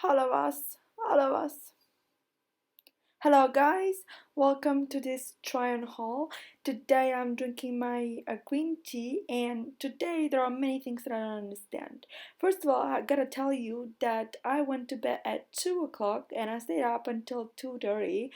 All of us, all of us. Hello, guys. Welcome to this try and haul. Today I'm drinking my green tea, and today there are many things that I don't understand. First of all, I gotta tell you that I went to bed at 2 o'clock and I stayed up until 2:30,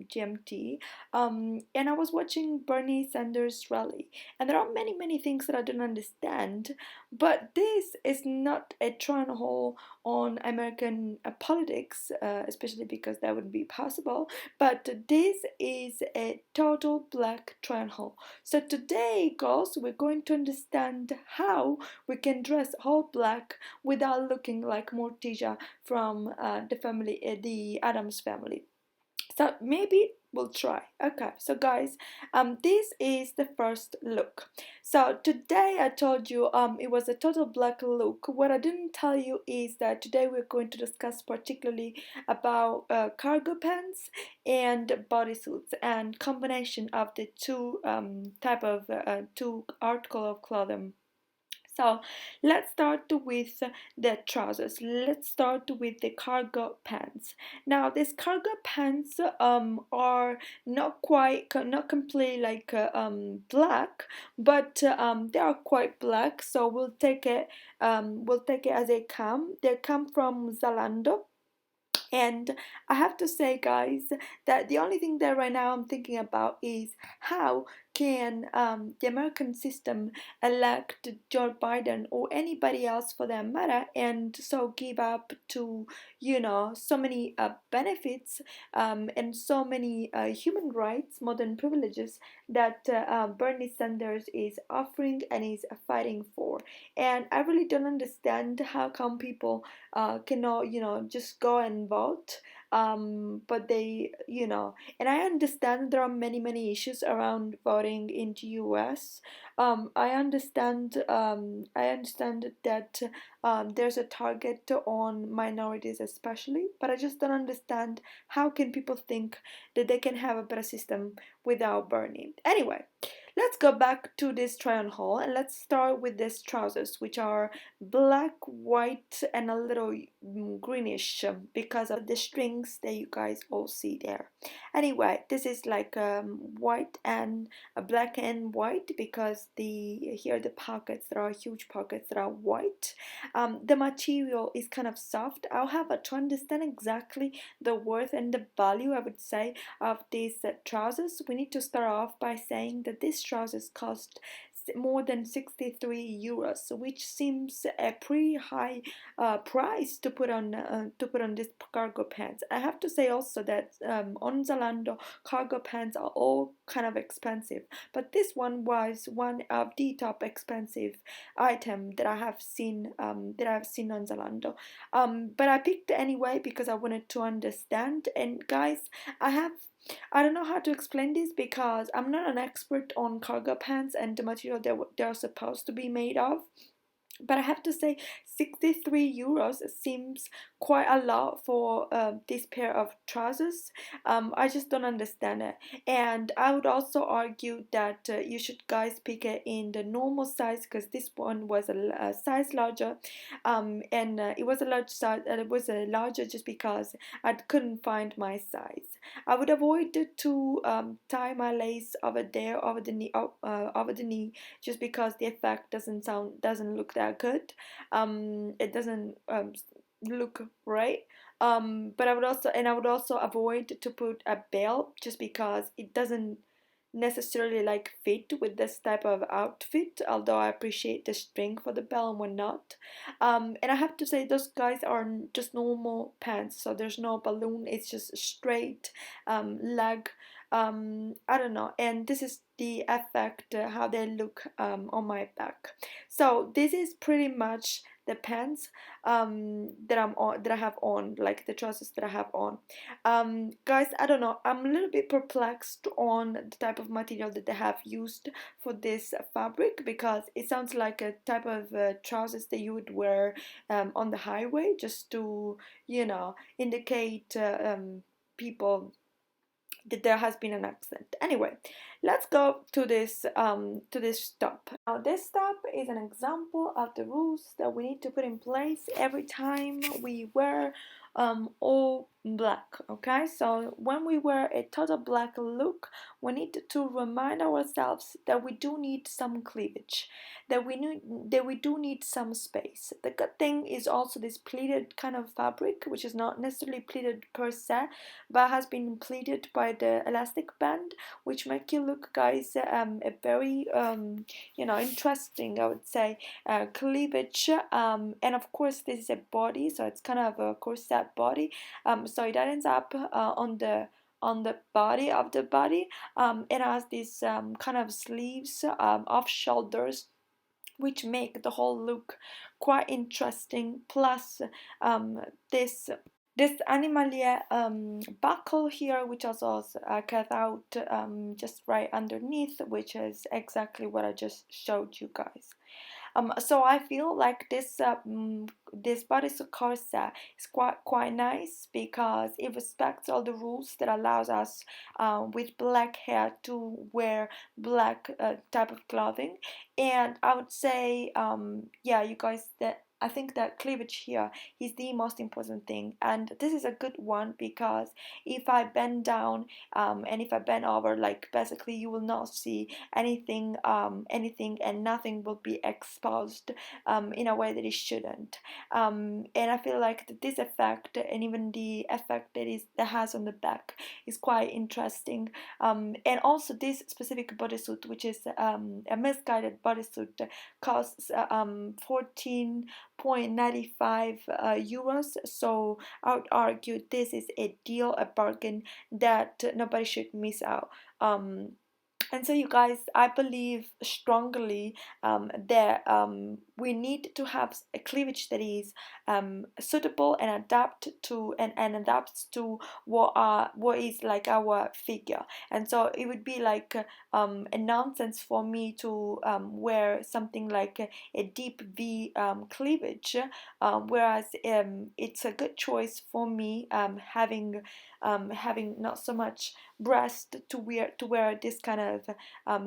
GMT, and I was watching Bernie Sanders rally. And there are many things that I don't understand, but this is not a try and haul on American politics, especially because that wouldn't be possible. But this is a total black triangle. So today, girls, we're going to understand how we can dress all black without looking like Mortisia from the Adams family. So maybe we'll try. Okay, so guys, this is the first look. So today I told you it was a total black look. What I didn't tell you is that today we're going to discuss particularly about cargo pants and bodysuits and combination of the two article of clothing. So let's start with the trousers. Let's start with the cargo pants. Now these cargo pants are not completely like black, but they are quite black. So we'll take it as they come. They come from Zalando. And I have to say, guys, that the only thing that right now I'm thinking about is how can the American system elect Joe Biden or anybody else for that matter, and so give up to so many benefits and so many human rights, modern privileges that Bernie Sanders is offering and is fighting for. And I really don't understand how come people cannot just go and vote, but and I understand there are many issues around voting in the US. I understand that there's a target on minorities especially, but I just don't understand how can people think that they can have a better system without Bernie. Anyway, let's go back to this try on haul and let's start with these trousers, which are black, white, and a little greenish because of the strings that you guys all see there. Anyway, this is like white and black and white because the pockets, there are huge pockets that are white. The material is kind of soft. However, to understand exactly the worth and the value, I would say, of these trousers, we need to start off by saying that these trousers cost more than 63 euros, which seems a pretty high price to put on this cargo pants. I have to say also that on Zalando, cargo pants are all kind of expensive, but this one was one of the top expensive item that I've seen on Zalando. But I picked it anyway because I wanted to understand. And guys, I don't know how to explain this because I'm not an expert on cargo pants and the material they're supposed to be made of. But I have to say, 63 euros seems quite a lot for this pair of trousers. I just don't understand it. And I would also argue that you should guys pick it in the normal size because this one was a size larger. And it was a large size, it was a larger just because I couldn't find my size. I would avoid to tie my lace over there, over the knee, just because the effect doesn't look that good. It doesn't look right. But I would also avoid to put a belt just because it doesn't necessarily like fit with this type of outfit, although I appreciate the string for the belt and whatnot. And I have to say those guys are just normal pants, so there's no balloon, it's just straight leg. I don't know, and this is the effect how they look on my back. So this is pretty much the pants that I have on, like the trousers that I have on. Guys, I don't know, I'm a little bit perplexed on the type of material that they have used for this fabric because it sounds like a type of trousers that you would wear on the highway just to indicate people that there has been an accident. Anyway, let's go to this top. Now this top is an example of the rules that we need to put in place every time we wear all black. Okay, so when we wear a total black look, we need to remind ourselves that we do need some cleavage, that we do need some space. The good thing is also this pleated kind of fabric, which is not necessarily pleated per se, but has been pleated by the elastic band, which make you look, guys, a very interesting, I would say, cleavage. And of course this is a body, so it's kind of a corset body, so it ends up on the body of the body. It has these kind of sleeves off shoulders, which make the whole look quite interesting. Plus this animalia buckle here, which also is cut out just right underneath, which is exactly what I just showed you guys. So I feel like this bodysuit corset is quite nice because it respects all the rules that allows us with black hair to wear black type of clothing. And I would say, yeah, you guys, that I think that cleavage here is the most important thing, and this is a good one because if I bend down and if I bend over, like basically you will not see anything, and nothing will be exposed in a way that it shouldn't. And I feel like this effect and even the effect that has on the back is quite interesting. And also this specific bodysuit, which is a misguided bodysuit, costs 14.95 euros. So I would argue this is a deal, a bargain that nobody should miss out. And so, you guys, I believe strongly that we need to have a cleavage that is suitable and and adapts to what is like our figure. And so it would be like a nonsense for me to wear something like a deep V cleavage, whereas it's a good choice for me having not so much breast to wear this kind of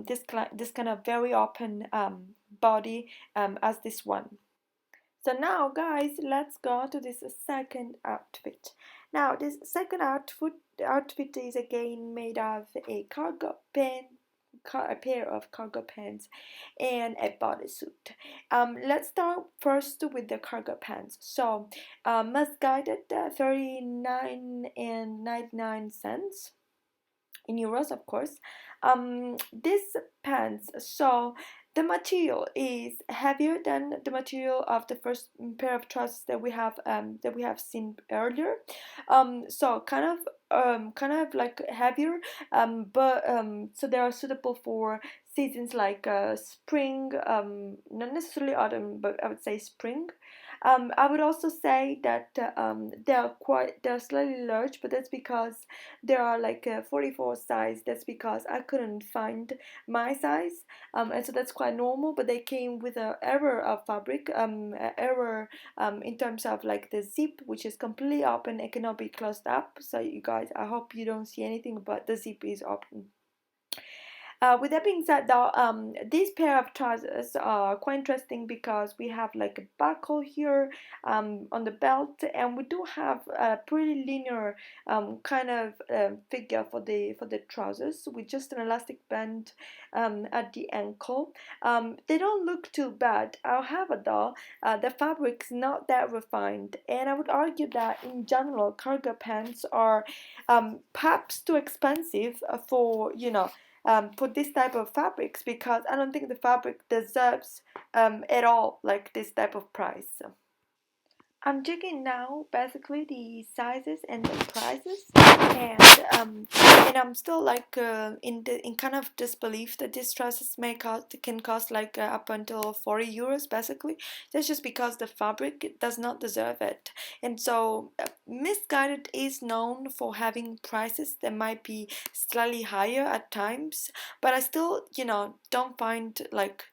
this kind of very open body as this one. So now, guys, let's go to this second outfit. Now this second outfit is again made of a cargo pant, a pair of cargo pants, and a bodysuit. Let's start first with the cargo pants. So, Missguided, 39 and 99 cents in euros, of course. This pants, so the material is heavier than the material of the first pair of trousers that we have seen earlier. So kind of like heavier, but so they are suitable for seasons like spring, not necessarily autumn, but I would say spring. I would also say that they're slightly large, but that's because there are like a 44 size. That's because I couldn't find my size, and so that's quite normal. But they came with a error of fabric, error in terms of like the zip, which is completely open. It cannot be closed up. So you guys, I hope you don't see anything, but the zip is open. With that being said, though, these pair of trousers are quite interesting because we have like a buckle here on the belt, and we do have a pretty linear kind of figure for the trousers with just an elastic band at the ankle. They don't look too bad. However, though, the fabric's not that refined, and I would argue that in general, cargo pants are perhaps too expensive for this type of fabrics, because I don't think the fabric deserves at all like this type of price. I'm checking now basically the sizes and the prices, and I'm still like in kind of disbelief that these dresses can cost like up until 40 euros basically. That's just because the fabric does not deserve it. And so Missguided is known for having prices that might be slightly higher at times, but I still don't find like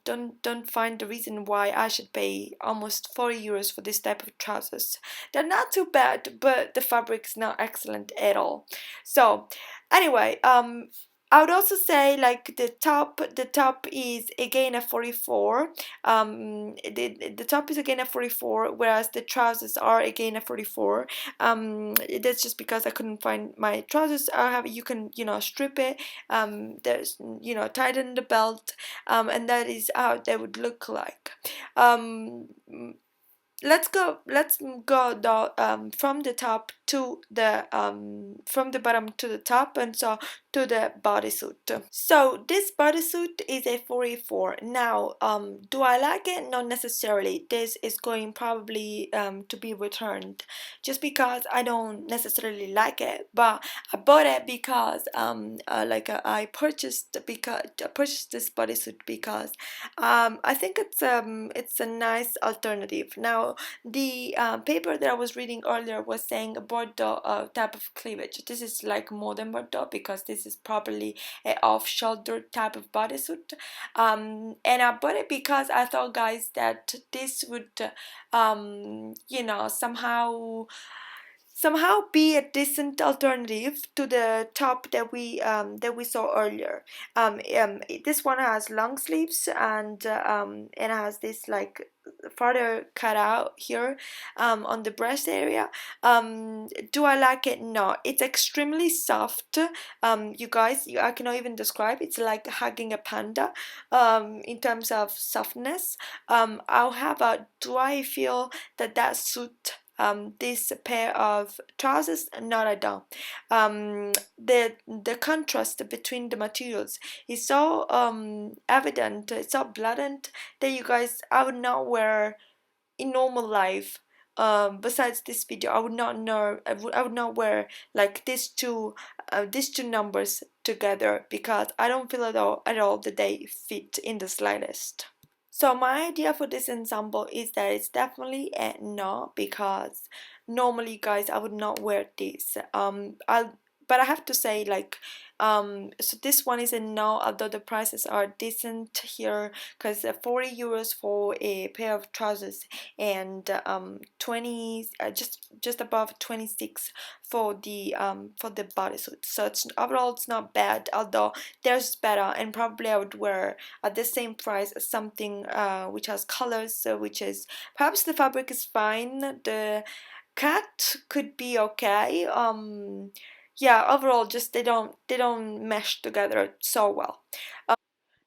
don't find the reason why I should pay almost 40 euros for this type of trousers. They're not too bad, but the fabric's not excellent at all. So anyway, I would also say like the top is again a 44. The top is again a 44, whereas the trousers are again a 44. That's just because I couldn't find my trousers. I have you can strip it. There's tighten the belt. And that is how they would look like. Um, let's go from the top to the from the bottom to the top, and so to the bodysuit. So this bodysuit is a 44. Now do I like it? Not necessarily. This is going probably to be returned, just because I don't necessarily like it, but I bought it because I purchased this bodysuit because I think it's a nice alternative. Now the paper that I was reading earlier was saying a Bordeaux type of cleavage. This is like more than Bordeaux because this is probably a off-shoulder type of bodysuit. And I bought it because I thought, guys, that this would, somehow be a decent alternative to the top that we saw earlier. This one has long sleeves and has this like further cut out here on the breast area. Do I like it? No, it's extremely soft. You guys, I cannot even describe. It's like hugging a panda in terms of softness. However, do I feel that suit this pair of trousers? Not at all. The contrast between the materials is so evident, it's so blatant that you guys, I would not wear in normal life. Besides this video, I would not know. I would not wear like these two numbers together because I don't feel at all that they fit in the slightest. So my idea for this ensemble is that it's definitely a no, because normally, guys, I would not wear this. But I have to say, like, so this one is a no, although the prices are decent here, because 40 euros for a pair of trousers and 20, just above 26 for the bodysuit. So it's overall it's not bad, although there's better, and probably I would wear at the same price something which has colors, which is perhaps the fabric is fine, the cut could be okay. Yeah, overall just they don't mesh together so well.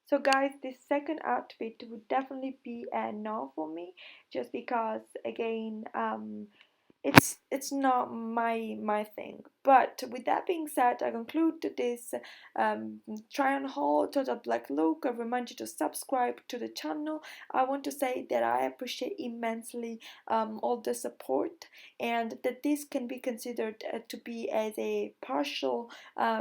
So guys, this second outfit would definitely be a no for me, just because again it's not my thing. But with that being said, I conclude this try on haul total black look. I remind you to subscribe to the channel. I want to say that I appreciate immensely all the support, and that this can be considered to be as a partial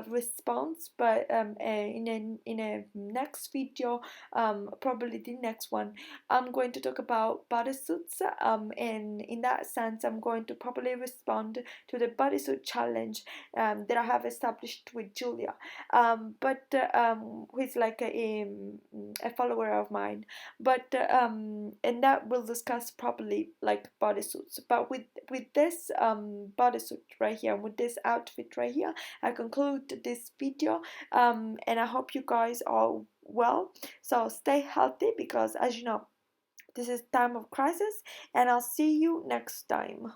response. But in a next video, probably the next one, I'm going to talk about bodysuits, and in that sense, I'm going to probably respond to the bodysuit challenge that I have established with Julia, who is like a follower of mine. But and that we'll discuss properly like bodysuits. But with this bodysuit right here, with this outfit right here, I conclude this video. And I hope you guys are well. So stay healthy, because as you know, this is time of crisis, and I'll see you next time.